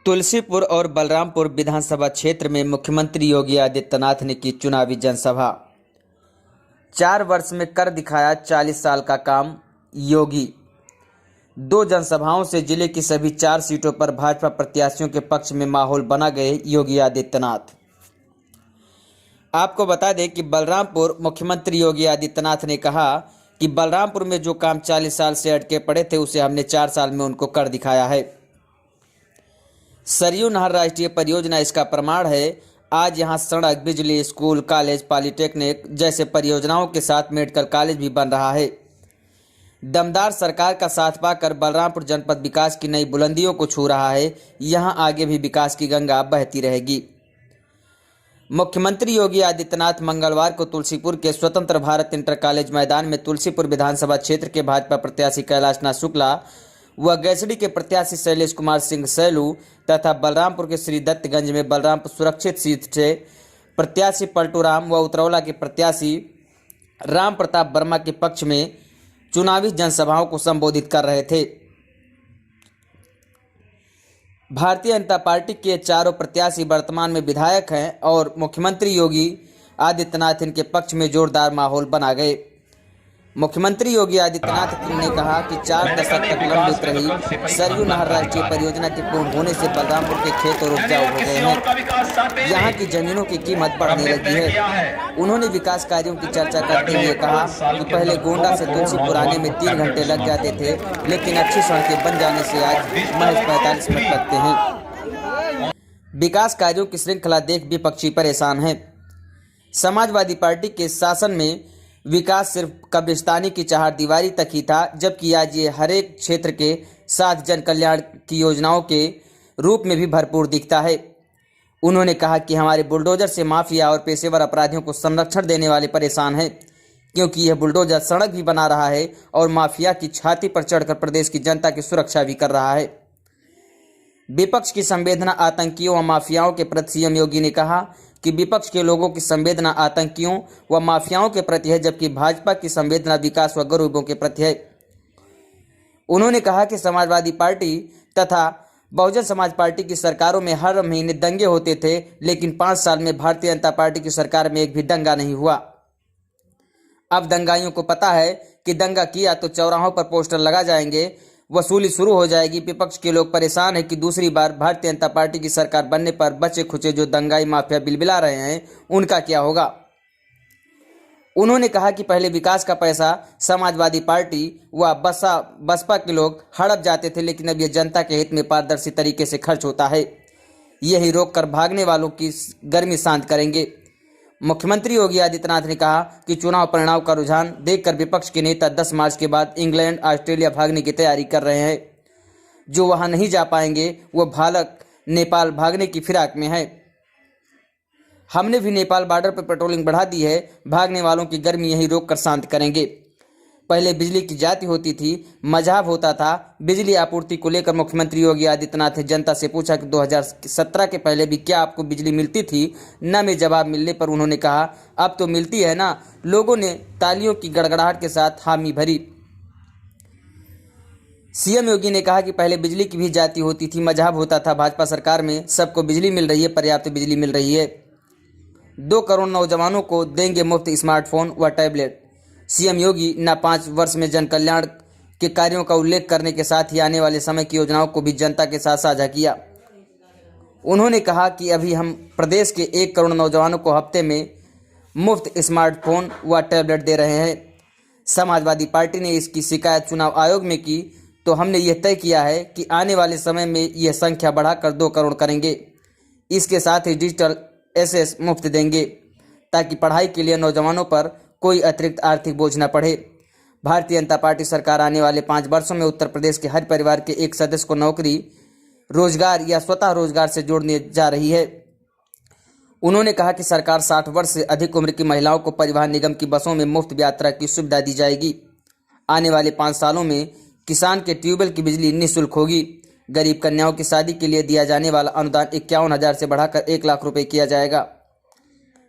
तुलसीपुर और बलरामपुर विधानसभा क्षेत्र में मुख्यमंत्री योगी आदित्यनाथ ने की चुनावी जनसभा। 4 वर्ष में कर दिखाया 40 साल का काम योगी। 2 जनसभाओं से जिले की सभी 4 सीटों पर भाजपा प्रत्याशियों के पक्ष में माहौल बना गए योगी आदित्यनाथ। आपको बता दें कि बलरामपुर मुख्यमंत्री योगी आदित्यनाथ ने कहा कि बलरामपुर में जो काम 40 साल से अटके पड़े थे उसे हमने 4 साल में उनको कर दिखाया है। सरयू नहर राष्ट्रीय परियोजना इसका प्रमाण है। आज यहां सड़क, बिजली, स्कूल, कॉलेज, पॉलिटेक्निक जैसे परियोजनाओं के साथ मेडिकल कॉलेज भी बन रहा है। दमदार सरकार का साथ पाकर बलरामपुर जनपद विकास की नई बुलंदियों को छू रहा है। यहां आगे भी विकास की गंगा बहती रहेगी। मुख्यमंत्री योगी आदित्यनाथ मंगलवार को तुलसीपुर के स्वतंत्र भारत इंटर कॉलेज मैदान में तुलसीपुर विधानसभा क्षेत्र के भाजपा प्रत्याशी कैलाशनाथ शुक्ला व गैसडी के प्रत्याशी शैलेश कुमार सिंह सैलू तथा बलरामपुर के श्री दत्तगंज में बलरामपुर सुरक्षित सीट से प्रत्याशी पलटूराम व उतरौला के प्रत्याशी राम प्रताप वर्मा के पक्ष में चुनावी जनसभाओं को संबोधित कर रहे थे। भारतीय जनता पार्टी के चारों प्रत्याशी वर्तमान में विधायक हैं और मुख्यमंत्री योगी आदित्यनाथ इनके पक्ष में जोरदार माहौल बना गए। मुख्यमंत्री योगी आदित्यनाथ ने कहा कि 4 दशक तक लंबित रही सरयू नहर राष्ट्रीय परियोजना के पूर्ण होने से बलरामपुर के खेत और उपजाऊ हो गए हैं। यहाँ की जमीनों की कीमत बढ़ने लगी है। उन्होंने विकास कार्यों की चर्चा करते हुए कहा कि पहले गोंडा से तुलसीपुर आने में 3 घंटे लग जाते थे, लेकिन अच्छी सड़कें बन जाने से आज महज 45 मिनट लगते हैं। विकास कार्यों की श्रृंखला देख विपक्षी परेशान है। समाजवादी पार्टी के शासन में विकास सिर्फ कब्रिस्तानी की चहारदीवारी तक ही था, जबकि आज ये हर एक क्षेत्र के साथ जन कल्याण की योजनाओं के रूप में भी भरपूर दिखता है। उन्होंने कहा कि हमारे बुलडोजर से माफिया और पेशेवर अपराधियों को संरक्षण देने वाले परेशान हैं, क्योंकि यह बुलडोजर सड़क भी बना रहा है और माफिया की छाती पर चढ़कर प्रदेश की जनता की सुरक्षा भी कर रहा है। विपक्ष की संवेदना आतंकियों व माफियाओं के प्रति सीएम योगी ने कहा कि विपक्ष के लोगों की संवेदना आतंकियों व माफियाओं के प्रति है, जबकि भाजपा की संवेदना विकास व गरीबों के प्रति है। उन्होंने कहा कि समाजवादी पार्टी तथा बहुजन समाज पार्टी की सरकारों में हर महीने दंगे होते थे, लेकिन 5 साल में भारतीय जनता पार्टी की सरकार में एक भी दंगा नहीं हुआ। अब दंगाइयों को पता है कि दंगा किया तो चौराहों पर पोस्टर लगा जाएंगे, वसूली शुरू हो जाएगी। विपक्ष के लोग परेशान हैं कि दूसरी बार भारतीय जनता पार्टी की सरकार बनने पर बचे खुचे जो दंगाई माफिया बिलबिला रहे हैं उनका क्या होगा। उन्होंने कहा कि पहले विकास का पैसा समाजवादी पार्टी व बसपा के लोग हड़प जाते थे, लेकिन अब यह जनता के हित में पारदर्शी तरीके से खर्च होता है। यही रोक कर भागने वालों की गर्मी शांत करेंगे। मुख्यमंत्री योगी आदित्यनाथ ने कहा कि चुनाव परिणाम का रुझान देखकर विपक्ष के नेता 10 मार्च के बाद इंग्लैंड, ऑस्ट्रेलिया भागने की तैयारी कर रहे हैं। जो वहां नहीं जा पाएंगे वो भारत नेपाल भागने की फिराक में है। हमने भी नेपाल बॉर्डर पर पेट्रोलिंग बढ़ा दी है। भागने वालों की गर्मी यही रोक कर शांत करेंगे। पहले बिजली की जाती होती थी, मजाक होता था। बिजली आपूर्ति को लेकर मुख्यमंत्री योगी आदित्यनाथ ने जनता से पूछा कि 2017 के पहले भी क्या आपको बिजली मिलती थी। न में जवाब मिलने पर उन्होंने कहा अब तो मिलती है ना। लोगों ने तालियों की गड़गड़ाहट के साथ हामी भरी। सीएम योगी ने कहा कि पहले बिजली की भी जाती होती थी, मजाक होता था। भाजपा सरकार में सबको बिजली मिल रही है, पर्याप्त बिजली मिल रही है। 2 करोड़ नौजवानों को देंगे मुफ्त स्मार्टफोन व टैबलेट। सीएम योगी न 5 वर्ष में जन कल्याण के कार्यों का उल्लेख करने के साथ ही आने वाले समय की योजनाओं को भी जनता के साथ साझा किया। उन्होंने कहा कि अभी हम प्रदेश के 1 करोड़ नौजवानों को हफ्ते में मुफ्त स्मार्टफोन व टैबलेट दे रहे हैं। समाजवादी पार्टी ने इसकी शिकायत चुनाव आयोग में की तो हमने यह तय किया है कि आने वाले समय में यह संख्या बढ़ाकर 2 करोड़ करेंगे। इसके साथ ही डिजिटल एसेस मुफ्त देंगे ताकि पढ़ाई के लिए नौजवानों पर कोई अतिरिक्त आर्थिक बोझ न पड़े। भारतीय जनता पार्टी सरकार आने वाले 5 वर्षों में उत्तर प्रदेश के हर परिवार के एक सदस्य को नौकरी, रोजगार या स्वतः रोजगार से जोड़ने जा रही है। उन्होंने कहा कि सरकार 60 वर्ष से अधिक उम्र की महिलाओं को परिवहन निगम की बसों में मुफ्त यात्रा की सुविधा दी जाएगी। आने वाले 5 सालों में किसान के ट्यूबवेल की बिजली निःशुल्क होगी। गरीब कन्याओं की शादी के लिए दिया जाने वाला अनुदान 51,000 से बढ़ाकर 1 लाख रुपए किया जाएगा।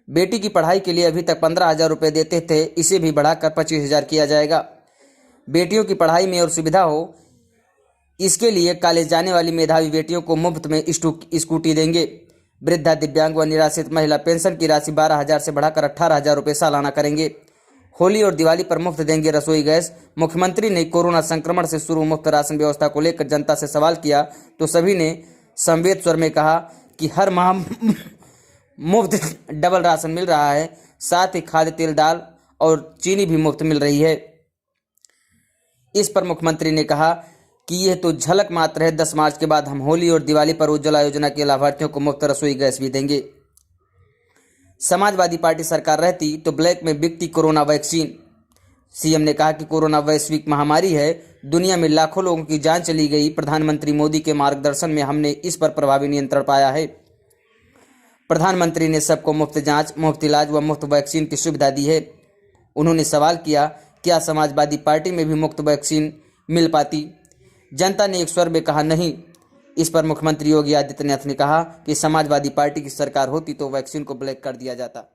बेटी की पढ़ाई के लिए अभी तक 15,000 रुपये देते थे, इसे भी बढ़ाकर 25,000 किया जाएगा। बेटियों की पढ़ाई में और सुविधा हो इसके लिए कॉलेज जाने वाली मेधावी बेटियों को मुफ्त में स्कूटी देंगे। वृद्धा, दिव्यांग व निराश्रित महिला पेंशन की राशि 12,000 से बढ़ाकर 18,000 रुपये सालाना करेंगे। होली और दिवाली पर मुफ्त देंगे रसोई गैस। मुख्यमंत्री ने कोरोना संक्रमण से शुरू मुफ्त राशन व्यवस्था को लेकर जनता से सवाल किया तो सभी ने संवेद स्वर में कहा कि हर माह मुफ्त डबल राशन मिल रहा है, साथ ही खाद्य तेल, दाल और चीनी भी मुफ्त मिल रही है। इस पर मुख्यमंत्री ने कहा कि यह तो झलक मात्र है, 10 मार्च के बाद हम होली और दिवाली पर उज्ज्वला योजना के लाभार्थियों को मुफ्त रसोई गैस भी देंगे। समाजवादी पार्टी सरकार रहती तो ब्लैक में बिकती कोरोना वैक्सीन। सीएम ने कहा कि कोरोना वैश्विक महामारी है, दुनिया में लाखों लोगों की जान चली गई। प्रधानमंत्री मोदी के मार्गदर्शन में हमने इस पर प्रभावी नियंत्रण पाया है। प्रधानमंत्री ने सबको मुफ्त जांच, मुफ्त इलाज व मुफ्त वैक्सीन की सुविधा दी है। उन्होंने सवाल किया, क्या समाजवादी पार्टी में भी मुफ्त वैक्सीन मिल पाती? जनता ने एक स्वर में कहा नहीं। इस पर मुख्यमंत्री योगी आदित्यनाथ ने कहा कि समाजवादी पार्टी की सरकार होती तो वैक्सीन को ब्लैक कर दिया जाता।